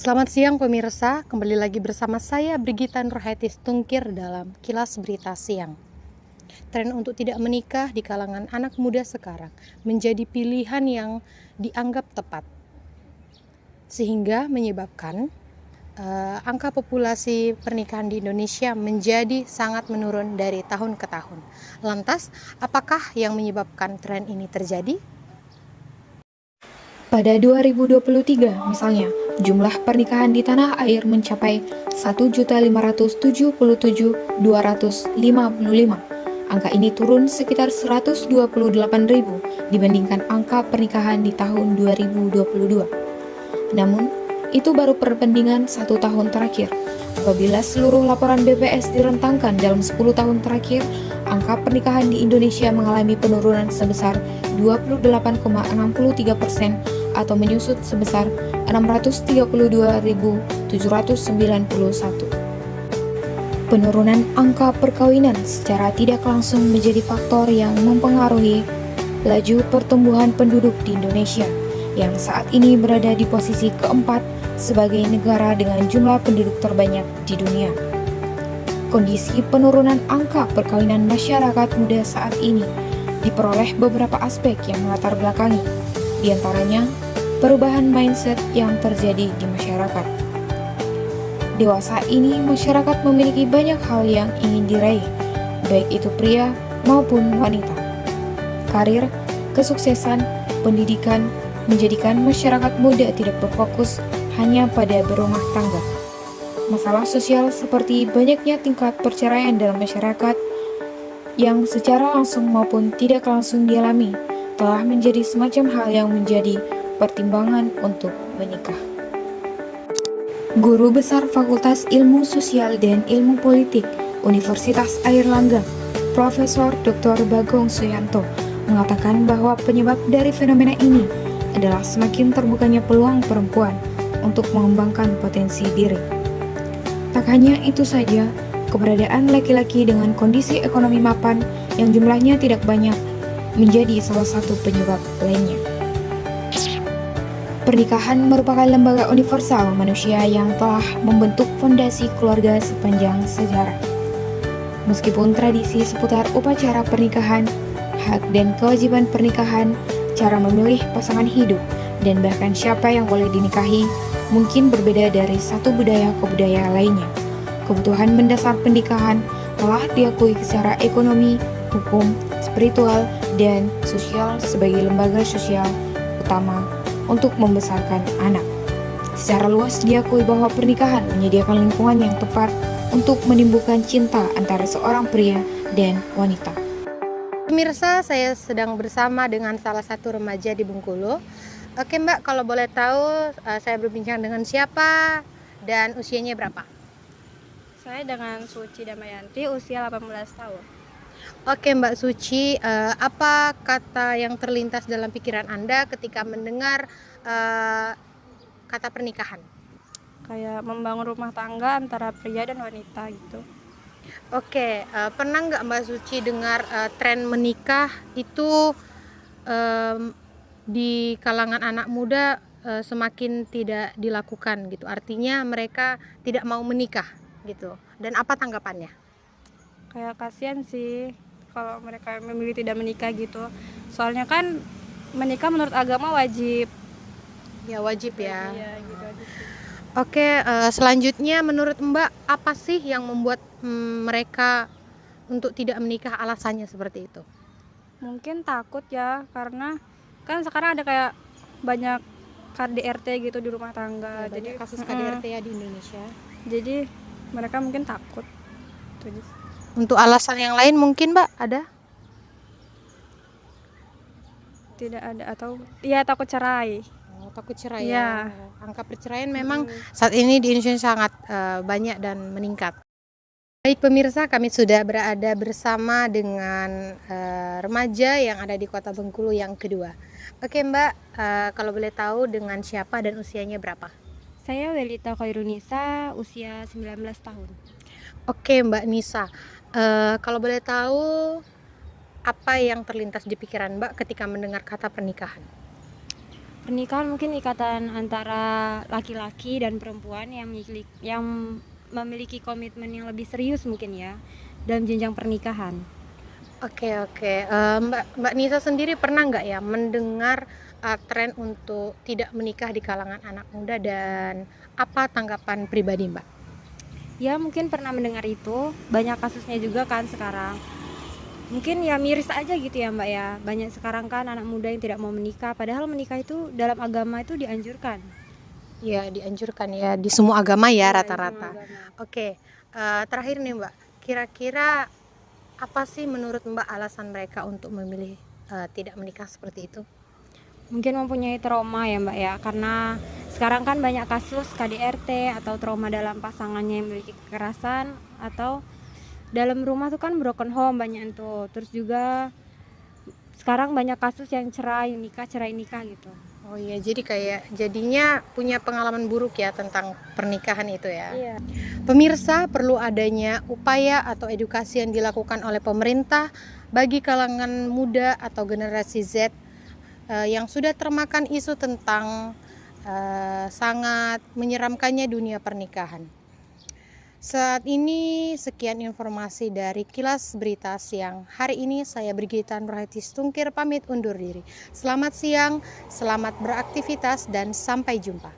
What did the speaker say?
Selamat siang pemirsa, kembali lagi bersama saya Brigita Nurhayati Tungkir dalam Kilas Berita Siang. Tren untuk tidak menikah di kalangan anak muda sekarang menjadi pilihan yang dianggap tepat, sehingga menyebabkan angka populasi pernikahan di Indonesia menjadi sangat menurun dari tahun ke tahun. Lantas, apakah yang menyebabkan tren ini terjadi? Pada 2023 misalnya, jumlah pernikahan di tanah air mencapai 1.577.255. Angka ini turun sekitar 128.000 dibandingkan angka pernikahan di tahun 2022. Namun, itu baru perbandingan 1 tahun terakhir. Apabila seluruh laporan BPS direntangkan dalam 10 tahun terakhir, angka pernikahan di Indonesia mengalami penurunan sebesar 28,63% atau menyusut sebesar 632.791. Penurunan angka perkawinan secara tidak langsung menjadi faktor yang mempengaruhi laju pertumbuhan penduduk di Indonesia, yang saat ini berada di posisi keempat sebagai negara dengan jumlah penduduk terbanyak di dunia. Kondisi penurunan angka perkawinan masyarakat muda saat ini diperoleh beberapa aspek yang melatar belakangi, di antaranya perubahan mindset yang terjadi di masyarakat. Dewasa ini masyarakat memiliki banyak hal yang ingin diraih, baik itu pria maupun wanita. Karir, kesuksesan, pendidikan menjadikan masyarakat muda tidak berfokus hanya pada berumah tangga. Masalah sosial seperti banyaknya tingkat perceraian dalam masyarakat yang secara langsung maupun tidak langsung dialami telah menjadi semacam hal yang menjadi pertimbangan untuk menikah. Guru Besar Fakultas Ilmu Sosial dan Ilmu Politik Universitas Airlangga, Profesor Dr. Bagong Suyanto, mengatakan bahwa penyebab dari fenomena ini adalah semakin terbukanya peluang perempuan untuk mengembangkan potensi diri. Tak hanya itu saja, keberadaan laki-laki dengan kondisi ekonomi mapan yang jumlahnya tidak banyak menjadi salah satu penyebab lainnya. Pernikahan merupakan lembaga universal manusia yang telah membentuk fondasi keluarga sepanjang sejarah. Meskipun tradisi seputar upacara pernikahan, hak dan kewajiban pernikahan, cara memilih pasangan hidup, dan bahkan siapa yang boleh dinikahi mungkin berbeda dari satu budaya ke budaya lainnya. Kebutuhan mendasar pernikahan telah diakui secara ekonomi, hukum, spiritual, dan sosial sebagai lembaga sosial utama untuk membesarkan anak. Secara luas diakui bahwa pernikahan menyediakan lingkungan yang tepat untuk menimbulkan cinta antara seorang pria dan wanita. Pemirsa, saya sedang bersama dengan salah satu remaja di Bengkulu. Oke Mbak, kalau boleh tahu saya berbincang dengan siapa dan usianya berapa? Saya dengan Suci Damayanti, usia 18 tahun. Oke Mbak Suci, apa kata yang terlintas dalam pikiran Anda ketika mendengar kata pernikahan? Kayak membangun rumah tangga antara pria dan wanita gitu. Oke, pernah nggak Mbak Suci dengar tren menikah itu di kalangan anak muda semakin tidak dilakukan gitu? Artinya mereka tidak mau menikah gitu. Dan apa tanggapannya? Kayak kasihan sih kalau mereka memilih tidak menikah gitu. Soalnya kan menikah menurut agama wajib. Ya wajib ya. Iya, gitu aja sih. Oke, selanjutnya menurut Mbak apa sih yang membuat mereka untuk tidak menikah, alasannya seperti itu? Mungkin takut ya, karena kan sekarang ada kayak banyak KDRT gitu di rumah tangga. Ya, banyak jadi kasus KDRT ya di Indonesia. Jadi mereka mungkin takut. Itu aja sih. Untuk alasan yang lain mungkin Mbak ada? Tidak ada, atau ya takut cerai. Oh, takut cerai Iya. ya. Angka perceraian memang saat ini di Indonesia sangat banyak dan meningkat. Baik pemirsa, kami sudah berada bersama dengan remaja yang ada di Kota Bengkulu yang kedua. Oke Mbak, kalau boleh tahu dengan siapa dan usianya berapa? Saya Welita Khairunisa, usia 19 tahun. Oke Mbak Nisa, kalau boleh tahu apa yang terlintas di pikiran Mbak ketika mendengar kata pernikahan? Pernikahan mungkin ikatan antara laki-laki dan perempuan yang memiliki komitmen yang lebih serius mungkin ya dalam jenjang pernikahan. Oke, oke. Mbak Nisa sendiri pernah nggak ya mendengar tren untuk tidak menikah di kalangan anak muda, dan apa tanggapan pribadi Mbak? Ya mungkin pernah mendengar itu, banyak kasusnya juga kan sekarang. Mungkin ya miris aja gitu ya Mbak ya. Banyak sekarang kan anak muda yang tidak mau menikah, padahal menikah itu dalam agama itu dianjurkan. Ya, dianjurkan ya di semua agama ya Iya, di semua rata-rata. agama. Oke, terakhir nih Mbak, kira-kira apa sih menurut Mbak alasan mereka untuk memilih tidak menikah seperti itu? Mungkin mempunyai trauma ya Mbak ya, karena sekarang kan banyak kasus KDRT atau trauma dalam pasangannya yang memiliki kekerasan, atau dalam rumah tuh kan broken home banyak tuh. Terus juga sekarang banyak kasus yang cerai nikah gitu. Oh iya, jadi kayak jadinya punya pengalaman buruk ya tentang pernikahan itu ya. Iya. Pemirsa, perlu adanya upaya atau edukasi yang dilakukan oleh pemerintah bagi kalangan muda atau generasi Z yang sudah termakan isu tentang sangat menyeramkannya dunia pernikahan. Saat ini sekian informasi dari Kilas Berita Siang. Hari ini saya Brigita Nurhati Stungkir pamit undur diri. Selamat siang, selamat beraktivitas dan sampai jumpa.